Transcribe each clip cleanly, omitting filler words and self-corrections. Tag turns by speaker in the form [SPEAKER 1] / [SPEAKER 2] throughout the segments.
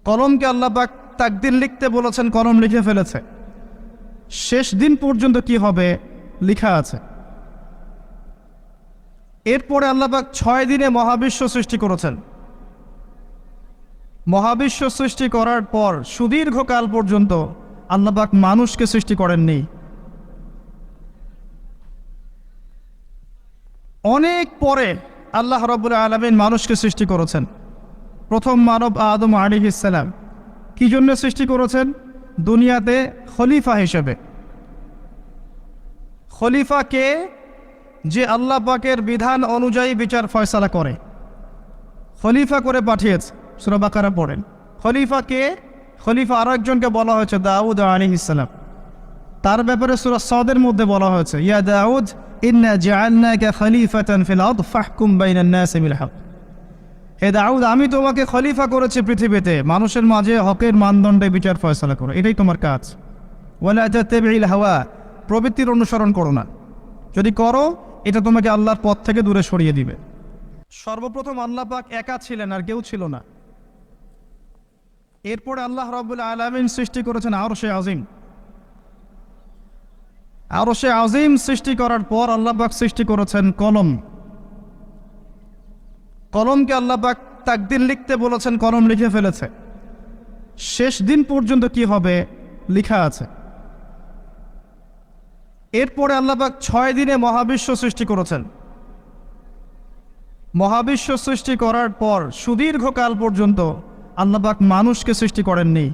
[SPEAKER 1] কলমকে আল্লাহ পাক তাকদির লিখতে বলেছেন, কলম লিখে ফেলেছে। শেষ দিন পর্যন্ত কি হবে লেখা আছে। এরপরে আল্লাহ পাক 6 দিনে মহাবিশ্ব সৃষ্টি করেছেন। মহাবিশ্ব সৃষ্টি করার পর সুদীর্ঘকাল পর্যন্ত আল্লাহ পাক মানুষকে সৃষ্টি করেননি। অনেক পরে আল্লাহ রাব্বুল আলামিন মানুষকে সৃষ্টি করেছেন। প্রথম মানব আদম আলাইহিস সালাম কি জন্য সৃষ্টি করেছেন? দুনিয়াতে খলিফা হিসেবে। খলিফাকে যে আল্লাহ পাকের বিধান অনুযায়ী বিচার ফয়সালা করে, খলিফা করে পাঠিয়েছে। সূরা বাকারা পড়েন। খলিফাকে, খলিফা আরেকজনকে বলা হয়েছে দাউদ আলাইহিস সালাম। তার ব্যাপারে সূরা সাদের মধ্যে বলা হয়েছে, ইয়া দাউদ ইন্না জাআলনাকা খলিফাতান ফিল আরদ ফাহকুম বাইনান নাসি বিল হক। হে দাউদ, আমি তোমাকে খলিফা করেছি পৃথিবীতে, মানুষের মাঝে হকের মানদণ্ডে বিচার ফয়সালা করো, এটাই তোমার কাজ। ওয়ালা তাতাবিল হাওয়া, প্রবৃত্তির অনুসরণ করো না। যদি করো এটা তোমাকে আল্লাহর পথ থেকে দূরে সরিয়ে দিবে। সর্বপ্রথম আল্লাহ পাক একা ছিলেন, আর কেউ ছিল না। এরপরে আল্লাহ রাব্বুল আলামিন সৃষ্টি করেছেন আরশে আজিম। আরশে আজিম সৃষ্টি করার পর আল্লাহ পাক সৃষ্টি করেছেন কলম। কলমকে আল্লাহ পাক তাকদির লিখতে বলেছেন, কলম লিখে ফেলেছে। শেষ দিন পর্যন্ত কি হবে লেখা আছে। এরপরে আল্লাহ পাক 6 দিনে মহাবিশ্ব সৃষ্টি করেছেন। মহাবিশ্ব সৃষ্টি করার পর সুদীর্ঘকাল পর্যন্ত আল্লাহ পাক মানুষকে সৃষ্টি করেননি।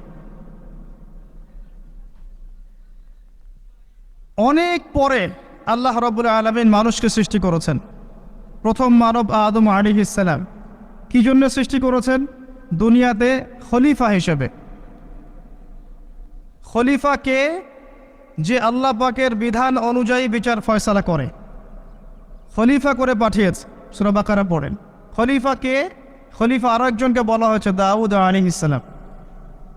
[SPEAKER 1] অনেক পরে আল্লাহ রাব্বুল আলামিন মানুষকে সৃষ্টি করেছেন। প্রথম মানব আদম আলাইহিস সালাম কি জন্য সৃষ্টি করেছেন? দুনিয়াতে খলিফা হিসেবে। খলিফাকে যে আল্লাহ পাকের বিধান অনুযায়ী বিচার ফয়সালা করে, খলিফা করে পাঠিয়েছে। সূরা বাকারা পড়েন। খলিফাকে, খলিফা আরেকজনকে বলা হয়েছে দাউদ আলাইহিস সালাম।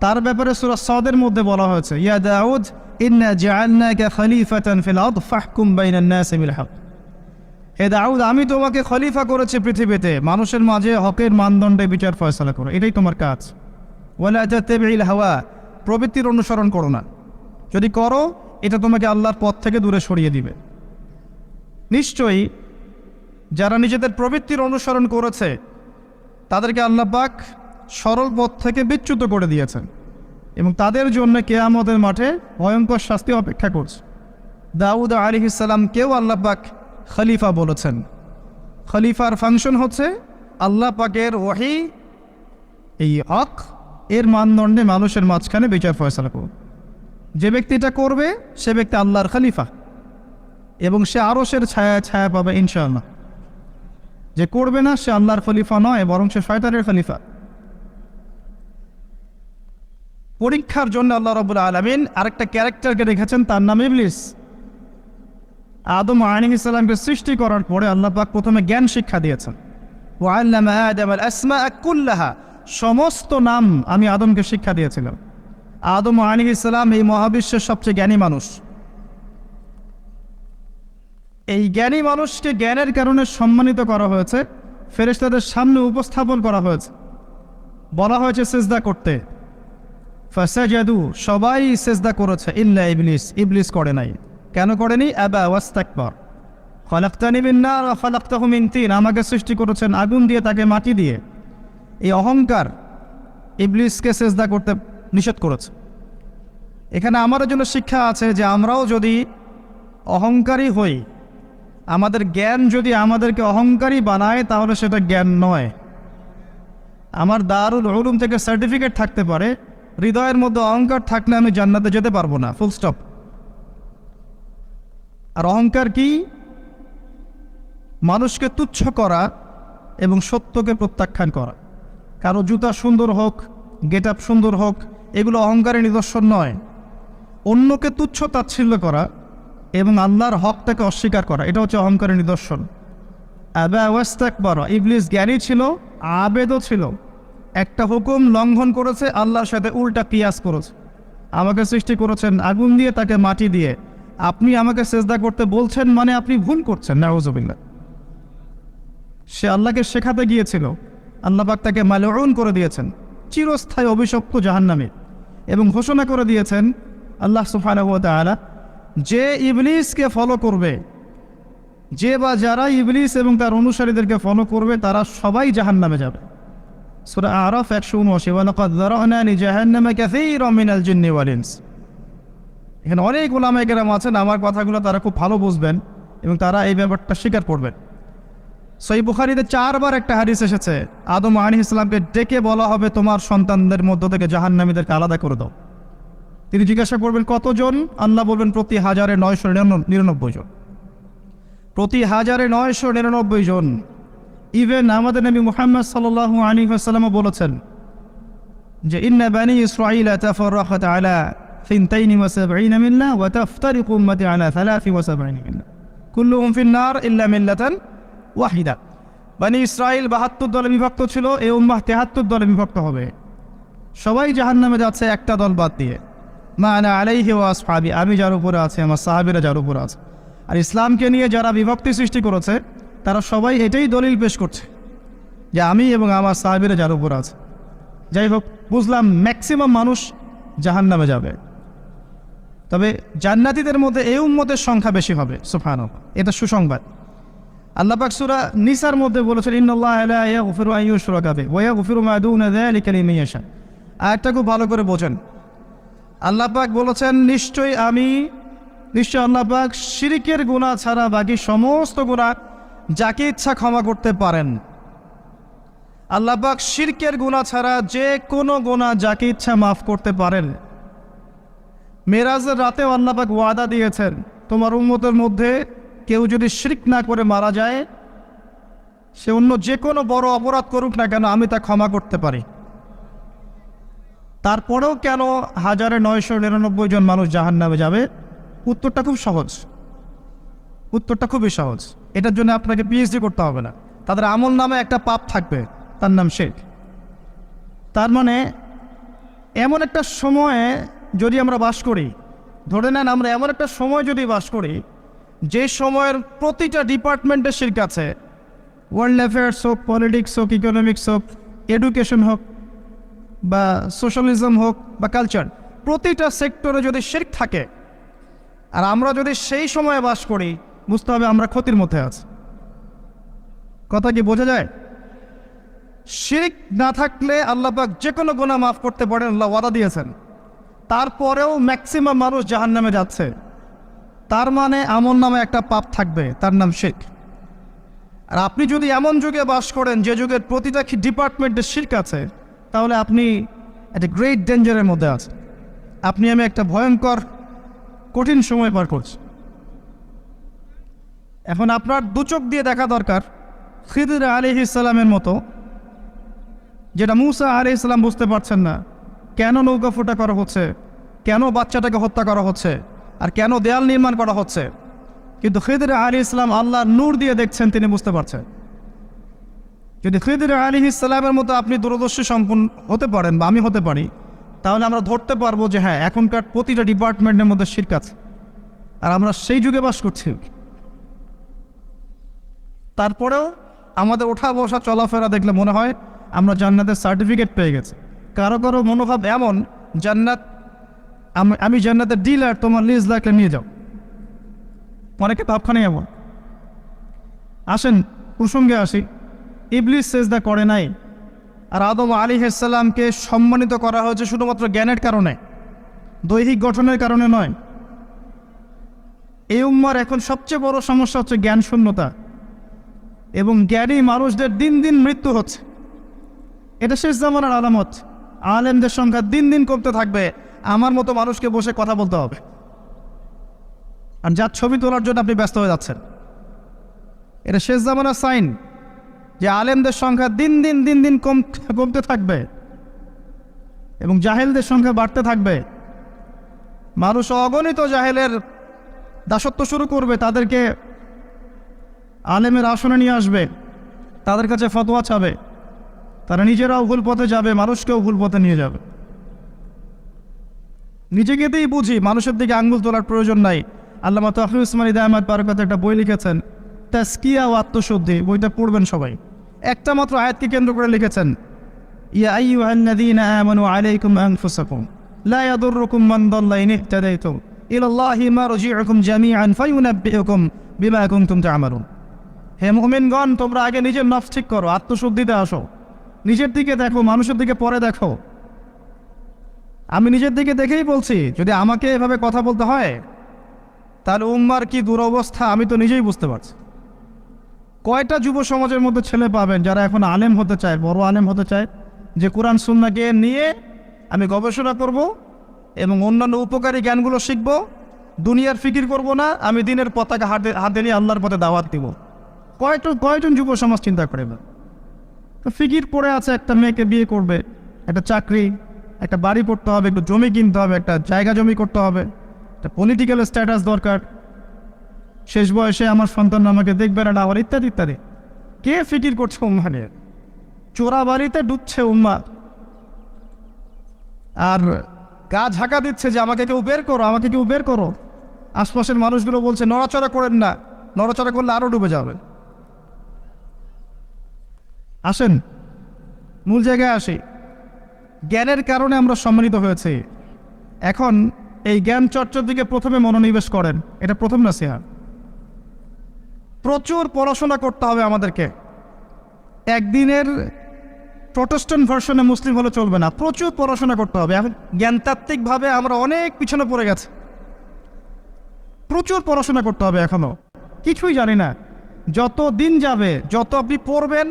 [SPEAKER 1] তার ব্যাপারে সূরা সাদের মধ্যে বলা হয়েছে, ইয়া দাউদ ইন্না জাআলনাকা খলিফাতান ফিল আরদ ফাহকুম বাইনান নাসি বিল হক। হে দাউদ, আমি তোমাকে খলিফা করেছি পৃথিবীতে, মানুষের মাঝে হকের মানদণ্ডে বিচার ফয়সালা করো, এটাই তোমার কাজ। ওয়ালা তাতাবিল হাওয়া, প্রবৃত্তির অনুসরণ করো না। যদি করো এটা তোমাকে আল্লাহর পথ থেকে দূরে সরিয়ে দিবে। নিশ্চয়ই যারা নিজেদের প্রবৃত্তির অনুসরণ করেছে তাদেরকে আল্লাহ পাক সরল পথ থেকে বিচ্যুত করে দিয়েছেন, এবং তাদের জন্য কিয়ামতের মাঠে ভয়ঙ্কর শাস্তি অপেক্ষা করছে। দাউদ আলাইহিস সালামকেও আল্লাহ পাক খলিফা বলেছেন। খলিফার ফাংশন হচ্ছে আল্লাহ পাকের ওহী, এই হক এর মানদণ্ডে মানুষের মাঝখানে বিচার ফয়সালা করবে। যে ব্যক্তি এটা করবে সে ব্যক্তি আল্লাহর খলিফা, এবং সে আরশের ছায়া ছায়া পাবে ইনশাআল্লাহ। যে করবে না সে আল্লাহর খলিফা নয়, বরং সে শয়তানের খলিফা। পরীক্ষার জন্য আল্লাহ রাব্বুল আলামিন আরেকটা ক্যারেক্টারকে রেখেছেন, তার নাম ইবলিস। আদম আলাইহিস সালামকে সৃষ্টি করার পরে আল্লাহ পাক প্রথমে জ্ঞান শিক্ষা দিয়েছেন। ওয়া আল্লামা আদম আল আসমাআ কুল্লাহা, সমস্ত নাম আমি আদমকে শিক্ষা দিয়েছিলাম। আদম আলাইহিস সালাম এই মহাবিশ্বের সবচেয়ে জ্ঞানী মানুষ। এই জ্ঞানী মানুষকে জ্ঞানের কারণে সম্মানিত করা হয়েছে, ফেরেশতাদের সামনে উপস্থাপন করা হয়েছে, বলা হয়েছে সিজদা করতে। ফাসাজাদু, সবাই সিজদা করেছে, ইল্লা ইবলিস, ইবলিস করে নাই। কেন করেনি? আবা ওয়াস্তাকবার। খলাকতানি মিন নার ওয়া খলাকতাহু মিন তিন, আমাকে সৃষ্টি করেছেন আগুন দিয়ে, তাকে মাটি দিয়ে। এই অহংকার ইবলিসকে সিজদা করতে নিষেধ করেছে। এখানে আমাদের জন্য শিক্ষা আছে যে আমরাও যদি অহংকারী হই, আমাদের জ্ঞান যদি আমাদেরকে অহংকারী বানায়, তাহলে সেটা জ্ঞান নয়। আমার দারুল উলুম থেকে সার্টিফিকেট থাকতে পারে, হৃদয়ের মধ্যে অহংকার থাকলে আমি জান্নাতে যেতে পারবো না, ফুল স্টপ। আর অহংকার কি? মানুষকে তুচ্ছ করা এবং সত্যকে প্রত্যাখ্যান করা। কারো জুতা সুন্দর হোক, গেট আপ সুন্দর হোক, এগুলো অহংকারের নিদর্শন নয়। অন্যকে তুচ্ছ তাচ্ছিল্য করা এবং আল্লাহর হকটাকে অস্বীকার করা, এটা হচ্ছে অহংকারের নিদর্শন। আবা ওয়াস্তাকবার, ইবলিস জ্ঞানী ছিল, আবেদও ছিল। একটা হুকুম লঙ্ঘন করেছে, আল্লাহর সাথে উল্টা কিয়াস করেছে। আমাকে সৃষ্টি করেছেন আগুন দিয়ে, তাকে মাটি দিয়ে, আপনি আমাকে সিজদা করতে বলছেন মানে আপনি ভুল করছেন, নাউযুবিল্লাহ। সে আল্লাহকে শেখাতে গিয়েছিল, আল্লাহ পাক তাকে মালউন করে দিয়েছেন। চিরস্থায়ী অভিশপ্ত জাহান্নামে। এবং ঘোষণা করে দিয়েছেন আল্লাহ সুবহানাহু ওয়া তাআলা, যে ইবলিসকে ফলো করবে, যে বা যারা ইবলিস এবং তার অনুসারীদেরকে ফলো করবে, তারা সবাই জাহান্নামে যাবে। সূরা আরাফ 179, ওয়ালাকাদ যারানা লিজাহান্নামা কাসীরাম মিনাল জিন্নি ওয়াল ইনস। এখানে অনেক উলামায়ে কেরাম আছেন, আমার কথাগুলো তারা খুব ভালো বুঝবেন এবং তারা এই ব্যাপারটা স্বীকার করবেন। সহিহ বুখারীতে 4 বার একটা হাদিস এসেছে, আদম আলাইহিস সালামকে ডেকে বলা হবে তোমার সন্তানদের মধ্য থেকে জাহান্নামীদেরকে আলাদা করে দাও। তিনি জিজ্ঞাসা করবেন কতজন? আল্লাহ বলবেন প্রতি 1999 জন। প্রতি 1999 জন। ইভেন আমাদের নবী মুহাম্মদ সাল্লাল্লাহু আলাইহি ওয়াসাল্লামও বলেছেন যে ইন্না বানি ইসরাঈলা তাফাররাকাত আলা 72 মিল্লা ওয়া তাফতারিকু উম্মতি আলা 73 মিল্লা কুল্লুহুম ফিন নার ইল্লা মিল্লাতান ওয়াহিদা। বানি ইসরাঈল 72 দলে বিভক্ত ছিল, এই উম্মাহ 73 দলে বিভক্ত হবে। সবাই জাহান্নামে যাচ্ছে একটা দল বাদ দিয়ে। মা আনা আলাইহি ওয়া আসহাবি, আমি যার উপরে আছে, আমার সাহাবীরা যার উপরে আছে। আর ইসলামকে নিয়ে যারা বিভক্তি সৃষ্টি করেছে তারা সবাই এটাই দলিল পেশ করছে যে আমি এবং আমার সাহাবীরা যার উপর আছে। যাই হোক, বুঝলাম ম্যাক্সিমাম মানুষ জাহান্নামে যাবে, তবে জান্নাতীদের মধ্যে এই উম্মতের সংখ্যা বেশি হবে। সুবহানাল্লাহ, এটা সুসংবাদ। আল্লাহ পাক সূরা নিসার মধ্যে বলেছেন ইন্নাল্লাহা লা ইয়াগফিরু আন ইউশরাকা বিহি ওয়া ইয়াগফিরু মা দুনা যালিকা লিমান ইয়াশা। আয়াতটা খুব ভালো করে বোঝেন। আল্লাহ পাক বলেছেন নিশ্চয় আল্লাহ পাক শিরকের গুনাহ ছাড়া বাকি সমস্ত গুনাহ যাকে ইচ্ছা ক্ষমা করতে পারেন। আল্লাহ পাক শিরকের গুনাহ ছাড়া যে কোনো গুনাহ যাকে ইচ্ছা মাফ করতে পারেন। মেরাজের রাতেও আল্লাহ পাক ওয়াদা দিয়েছেন তোমার উম্মতের মধ্যে কেউ যদি শিরক না করে মারা যায়, সে অন্য যে কোনো বড় অপরাধ করুক না কেন, আমি তা ক্ষমা করতে পারি। তারপরেও কেন 1999 জন মানুষ জাহান্নামে যাবে? উত্তরটা খুব সহজ, উত্তরটা খুবই সহজ। এটার জন্য আপনাকে পিএইচডি করতে হবে না। তাদের আমল নামে একটা পাপ থাকবে, তার নাম শিরক। তার মানে এমন একটা সময়ে যদি আমরা বাস করি, ধরে নেন আমরা এমন একটা সময় যদি বাস করি যে সময়ের প্রতিটা ডিপার্টমেন্টের শিরক আছে, ওয়ার্ল্ড অ্যাফেয়ার্স হোক, পলিটিক্স হোক, ইকোনমিক্স হোক, এডুকেশন হোক, বা সোশ্যালিজম হোক বা কালচার, প্রতিটা সেক্টরে যদি শিরক থাকে আর আমরা যদি সেই সময়ে বাস করি, বুঝতে হবে আমরা ক্ষতির মধ্যে আছি। কথা কি বোঝা যায়? শিরক না থাকলে আল্লাহ পাক যে কোনো গুনাহ মাফ করতে পারেন, আল্লাহ ওয়াদা দিয়েছেন। তারপরেও ম্যাক্সিমাম মানুষ জাহান্নামে যাচ্ছে, তার মানে আমল নামে একটা পাপ থাকবে, তার নাম শিরক। আর আপনি যদি এমন যুগে বাস করেন যে যুগের প্রতিটা ডিপার্টমেন্টে শিরক আছে, তাহলে আপনি একটা গ্রেট ডেঞ্জারের মধ্যে আছেন। আপনি আমি একটা ভয়ঙ্কর কঠিন সময় পার করছি। এখন আপনার দু চোখ দিয়ে দেখা দরকার খিদির আলাইহিস সালামের মতো, যেটা মুসা আলাইহিস সালাম বুঝতে পারছেন না কেন নৌকা ফুটা করা হচ্ছে, কেন বাচ্চাটাকে হত্যা করা হচ্ছে, আর কেন দেয়াল নির্মাণ করা হচ্ছে। কিন্তু খিদির আলাইহিস সালাম আল্লাহর নূর দিয়ে দেখছেন, তিনি বুঝতে পারছেন। যদি খিদির আলাইহিস সালামের মতো আপনি দূরদর্শী সম্পন্ন হতে পারেন বা আমি হতে পারি, তাহলে আমরা ধরতে পারবো যে হ্যাঁ, এখনকার প্রতিটা ডিপার্টমেন্টের মধ্যে শিরক আছে, আর আমরা সেই যুগে বাস করছি। তারপরেও আমাদের ওঠা বসা চলাফেরা দেখলে মনে হয় আমরা জান্নাতের সার্টিফিকেট পেয়ে গেছি। কারো কারো মনোভাব এমন, জান্নাত আমি জান্নাতের ডিলার, তোমার লিজ লাগলে নিয়ে যাও। অনেকে ভাবখানে এমন। আসেন প্রসঙ্গে আসি। ইবলিস সেজদা করে নাই, আর আদম আলাইহিস সালামকে সম্মানিত করা হয়েছে শুধুমাত্র জ্ঞানের কারণে, দৈহিক গঠনের কারণে নয়। এই উম্মার এখন সবচেয়ে বড় সমস্যা হচ্ছে জ্ঞান শূন্যতা, এবং জ্ঞানী মানুষদের দিন দিন মৃত্যু হচ্ছে। এটা শেষ জামানার আলামত। আলেমদের সংখ্যা দিন দিন কমতে থাকবে, আমার মতো মানুষকে বসে কথা বলতে হবে, আর যার ছবি তোলার জন্য আপনি ব্যস্ত হয়ে যাচ্ছেন। এটা শেষ জামানার সাইন যে আলেমদের সংখ্যা দিন দিন কমতে থাকবে এবং জাহেলদের সংখ্যা বাড়তে থাকবে। মানুষ অগণিত জাহেলের দাসত্ব শুরু করবে, তাদেরকে আলেমের আসনে নিয়ে আসবে, তাদের কাছে ফতোয়া চাবে, তারা নিজেরাও ভুল পথে যাবে, মানুষকেও ভুল পথে নিয়ে যাবে। নিজেকেতেই বুঝি, মানুষের দিকে আঙ্গুল তোলার প্রয়োজন নাই। আল্লামা তাকী উসমানী হিদায়াত বারাকাতুহু একটা বই লিখেছেন, তাজকিয়া ও আত্মশুদ্ধি, বইটা পড়বেন সবাই। একটা মাত্র আয়াতকে কেন্দ্র করে লিখেছেন, ইয়া আইয়ুহাল্লাযীনা আমানু আলাইকুম আনফুসাকুম লা ইয়াদুররুকুম মান দাল্লা ইন ইহতাদাইতুম ইলাল্লাহি মারজিউকুম জামিআন ফায়ুনাব্বিউকুম বিমা কুনতুম তা'মালুন। হে মুমিনগণ, তোমরা আগে নিজের নফস ঠিক করো, আত্মশুদ্ধিতে আসো, নিজের দিকে দেখো, মানুষের দিকে পরে দেখো। আমি নিজের দিকে দেখেই বলছি, যদি আমাকে এভাবে কথা বলতে হয় তাহলে উম্মার কি দুরবস্থা আমি তো নিজেই বুঝতে পারছি। কয়টা যুব সমাজের মধ্যে ছেলে পাবেন যারা এখন আলেম হতে চায়, বড় আলেম হতে চায়, যে কোরআন সুন্নাহকে নিয়ে আমি গবেষণা করব এবং অন্যান্য উপকারী জ্ঞানগুলো শিখব, দুনিয়ার ফিকির করব না, আমি দিনের পতাকা হাতে নিয়ে আল্লাহর পথে দাওয়াত দিব। কয়জন যুব সমাজ চিন্তা করে? ফিকির পড়ে আছে, একটা মেয়েকে বিয়ে করবে, একটা চাকরি, একটা বাড়ি পড়তে হবে, একটু জমি কিনতে হবে, একটা জায়গা জমি করতে হবে, একটা পলিটিক্যাল স্ট্যাটাস দরকার, শেষ বয়সে আমার সন্তান আমাকে দেখবে না আবার ইত্যাদি ইত্যাদি। কে ফিকির করছে উম্মা নিয়ে? চোরা বাড়িতে ডুবছে উম্মা, আর গা ঝাঁকা দিচ্ছে যে আমাকে কেউ বের করো, আমাকে কেউ বের করো। আশপাশের মানুষগুলো বলছে নড়াচড়া করেন না, নড়াচড়া করলে আরও ডুবে যাবে। আসেন মূল জায়গায় আসি। জ্ঞানের কারণে আমরা সম্মানিত হয়েছি। এখন এই জ্ঞান চর্চার দিকে প্রথমে মনোনিবেশ করেন, এটা প্রথম নসিহত। প্রচুর পড়াশোনা করতে হবে আমাদেরকে। একদিনের প্রটেস্ট্যান্ট ভার্সনে মুসলিম হলে চলবে না, প্রচুর পড়াশোনা করতে হবে। এখন জ্ঞানতাত্ত্বিকভাবে আমরা অনেক পিছনে পড়ে গেছি, প্রচুর পড়াশোনা করতে হবে, এখনো কিছুই জানি না। যত দিন যাবে, যত আপনি পড়বেন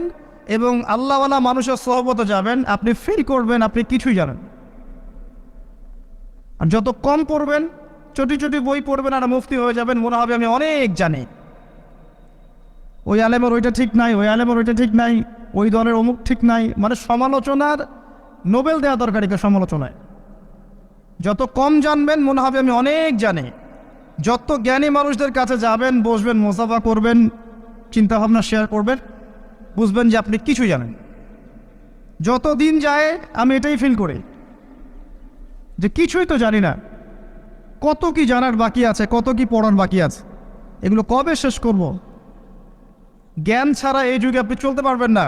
[SPEAKER 1] এবং আল্লাহওয়ালা মানুষের সহবতে যাবেন, আপনি ফিল করবেন আপনি কিছুই জানেন। আর যত কম পড়বেন, ছোটি ছোটি বই পড়বেন আর মুফতি হয়ে যাবেন, মনে হবে আমি অনেক জানি। ওই আলেমের ওইটা ঠিক নাই, ওই আলেমের ওইটা ঠিক নাই, ওই দলের অমুক ঠিক নাই, মানে সমালোচনার নোবেল দেওয়া দরকার একে সমালোচনায়। যত কম জানবেন মনে হবে আমি অনেক জানি। যত জ্ঞানী মানুষদের কাছে যাবেন, বসবেন, মোসাফা করবেন, চিন্তাভাবনা শেয়ার করবেন, বুঝবেন যে আপনি কিছু জানেন। যত দিন যায় আমি এটাই ফিল করি যে কিছুই তো জানি না। কত কি জানার বাকি আছে, কত কি পড়ার বাকি আছে, এগুলো কবে শেষ করব? জ্ঞান ছাড়া এই যুগে আপনি চলতে পারবেন না।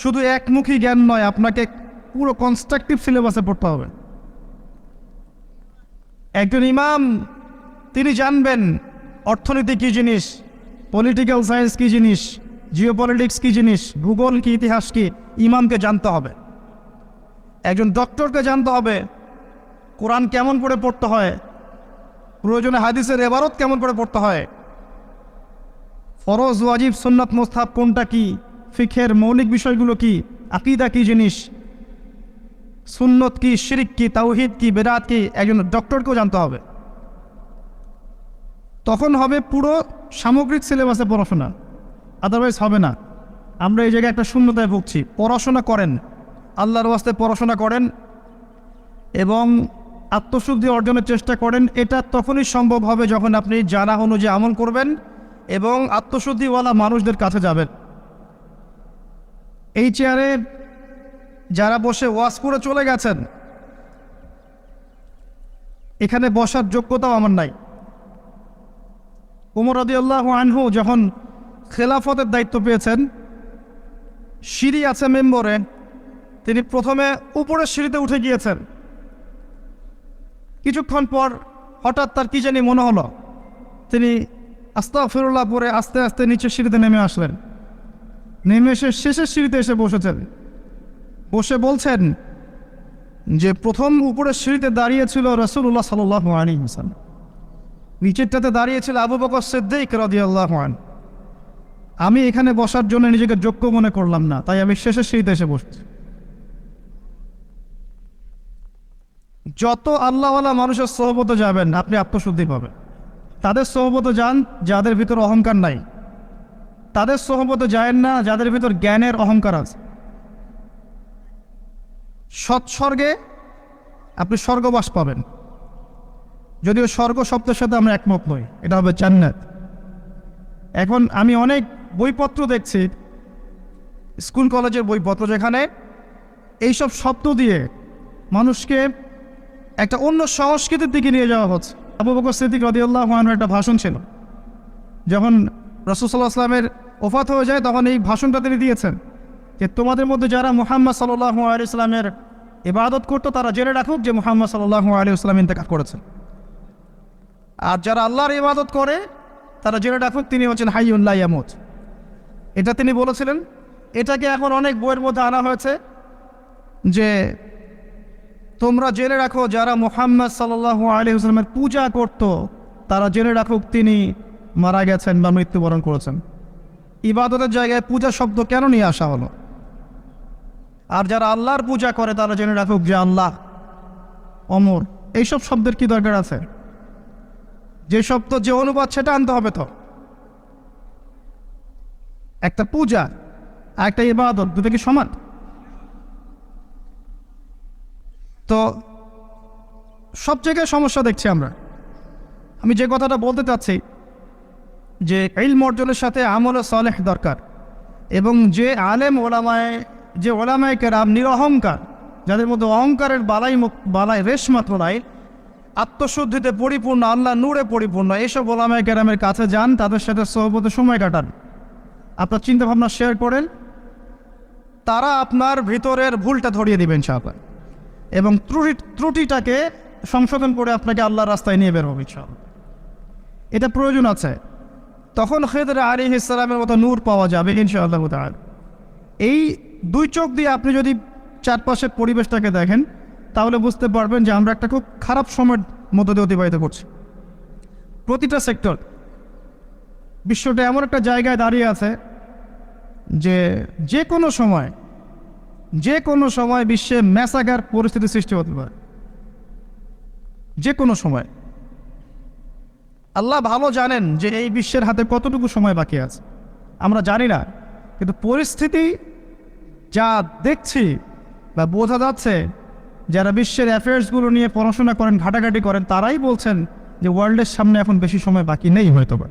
[SPEAKER 1] শুধু একমুখী জ্ঞান নয়, আপনাকে পুরো কনস্ট্রাকটিভ সিলেবাসে পড়তে হবে। একজন ইমাম তিনি জানবেন অর্থনীতি কী জিনিস, পলিটিক্যাল সায়েন্স কী জিনিস, জিওপলিটিক্স কী জিনিস, ভূগোল কি, ইতিহাস কি, ইমামকে জানতে হবে। একজন ডক্টরকে জানতে হবে কোরআন কেমন করে পড়তে হয়, প্রয়োজনে হাদিসের ইবারত কেমন করে পড়তে হয়, ফরজ ওয়াজিব সুন্নাত মুস্তাহাব কোনটা কি, ফিকহের মৌলিক বিষয়গুলো কি, আকীদা কি জিনিস, সুন্নত কি, শিরক কি, তাওহীদ কি, বেদাত কি, একজন ডক্টরকেও জানতে হবে। তখন হবে পুরো সামগ্রিক সিলেবাসে পড়াশোনা, আদারওয়াইজ হবে না। আমরা এই জায়গায় একটা শূন্যতায় ভুগছি। পড়াশোনা করেন, আল্লাহর ওয়াস্তে পড়াশোনা করেন এবং আত্মশুদ্ধি অর্জনের চেষ্টা করেন। এটা তখনই সম্ভব হবে যখন আপনি জানা অনুযায়ী আমল করবেন এবং আত্মশুদ্ধিওয়ালা মানুষদের কাছে যাবেন। এই চেয়ারে যারা বসে ওয়াজ করে চলে গেছেন, এখানে বসার যোগ্যতাও আমার নাই। ওমর রাদিয়াল্লাহু আনহু যখন খেলাফতের দায়িত্ব পেয়েছেন, সিঁড়ি আছে মেম্বরে, তিনি প্রথমে উপরের সিঁড়িতে উঠে গিয়েছেন। কিছুক্ষণ পর হঠাৎ তার কি জানি মনে হলো, তিনি আস্তাগফিরুল্লাহ পরে আস্তে আস্তে নিচের সিঁড়িতে নেমে আসলেন। নেমে এসে শেষের সিঁড়িতে এসে বসেছেন। বসে বলছেন যে প্রথম উপরের সিঁড়িতে দাঁড়িয়েছিল রাসূলুল্লাহ সাল্লাল্লাহু আলাইহি ওয়াসাল্লাম, নিচেরটাতে দাঁড়িয়েছিল আবু বকর সিদ্দিক রাদিয়াল্লাহু আনহু। আমি এখানে বসার জন্য নিজেকে যোগ্য মনে করলাম না, তাই আমি শেষের সিঁড়িতে এসে বসছি। যত আল্লাহওয়ালা মানুষের সোহবতে যাবেন আপনি আত্মশুদ্ধি পাবেন। তাদের সোহবতে যান যাদের ভিতর অহংকার নাই, তাদের সোহবতে যায়েন না যাদের ভিতর জ্ঞানের অহংকার আছে। সৎস্বর্গে আপনি স্বর্গবাস পাবেন, যদিও স্বর্গ শব্দের সাথে আমরা একমত নই, এটা হবে জান্নাত। এখন আমি অনেক বইপত্র দেখছি, স্কুল কলেজের বইপত্র, যেখানে এইসব শব্দ দিয়ে মানুষকে একটা অন্য সংস্কৃতির দিকে নিয়ে যাওয়া হচ্ছে। আবু বকর সিদ্দিক রাদিয়াল্লাহু আনহু একটা ভাষণ ছিল, যখন রাসূল সাল্লাল্লাহু আলাইহি ওয়াসাল্লামের ওফাত হয়ে যায় তখন এই ভাষণটা তিনি দিয়েছেন। যে তোমাদের মধ্যে যারা মুহাম্মদ সাল্লাল্লাহু আলাইহি ওয়াসাল্লামের ইবাদত করতো তারা জেনে রাখুক যে মুহাম্মদ সাল্লাল্লাহু আলাইহি ওয়াসাল্লাম ইন্তেকাল করেছেন। আর যারা আল্লাহর ইবাদত করে তারা জেনে রাখুক তিনি হচ্ছেন হাইয়ুন লা ইয়ামুত। এটা তিনি বলেছিলেন। এটাকে এখন অনেক বইয়ের মধ্যে আনা হয়েছে যে তোমরা জেনে রাখো যারা মুহাম্মদ সাল্লাল্লাহু আলাইহি ওয়াসাল্লামের পূজা করত তারা জেনে রাখুক তিনি মারা গেছেন বা মৃত্যুবরণ করেছেন। ইবাদতের জায়গায় পূজা শব্দ কেন নিয়ে আসা হলো? আর যারা আল্লাহর পূজা করে তারা জেনে রাখুক যে আল্লাহ অমর। এইসব শব্দের কি দরকার আছে? যে শব্দ যে অনুবাদ সেটা আনতে হবে। তো একটা পূজা আর একটা ইবাদত দুটো কি সমান? তো সব জায়গায় সমস্যা দেখছি আমরা। আমি যে কথাটা বলতে চাচ্ছি যে ইলম অর্জনের সাথে আমলে সালেহ দরকার, এবং যে আলেম ওলামায় যে ওলামায়ে কেরাম নিরহংকার, যাদের মধ্যে অহংকারের বালাই রেশ মাত্র নাই, আত্মশুদ্ধিতে পরিপূর্ণ, আল্লাহ নূরে পরিপূর্ণ, এইসব ওলামায়ে কেরামের কাছে যান, তাদের সাথে সোহবতে সময় কাটান, আপনার চিন্তাভাবনা শেয়ার করেন, তারা আপনার ভিতরের ভুলটা ধরিয়ে দিবেন ইনশাআল্লাহ, এবং ত্রুটিটাকে সংশোধন করে আপনাকে আল্লাহর রাস্তায় নিয়ে বের হবে ইনশাআল্লাহ। এটা প্রয়োজন আছে। তখন খিদর আলাইহিস সালামের মতো নূর পাওয়া যাবে ইনশাআল্লাহ তাআলা। এই দুই চোখ দিয়ে আপনি যদি চারপাশের পরিবেশটাকে দেখেন তাহলে বুঝতে পারবেন যে আমরা একটা খুব খারাপ সময়ের মধ্য দিয়ে অতিবাহিত করছি। প্রতিটা সেক্টর, বিশ্বটা এমন একটা জায়গায় দাঁড়িয়ে আছে যে যে কোনো সময় বিশ্বে ম্যাসাকার পরিস্থিতি সৃষ্টি হতে পারে, যে কোনো সময়। আল্লাহ ভালো জানেন যে এই বিশ্বের হাতে কতটুকু সময় বাকি আছে, আমরা জানি না, কিন্তু পরিস্থিতি যা দেখছি বা বোঝা যাচ্ছে, যারা বিশ্বের অ্যাফেয়ার্সগুলো নিয়ে পড়াশোনা করেন, ঘাটাঘাটি করেন, তারাই বলছেন যে ওয়ার্ল্ডের সামনে এখন বেশি সময় বাকি নেই হয়তো বা।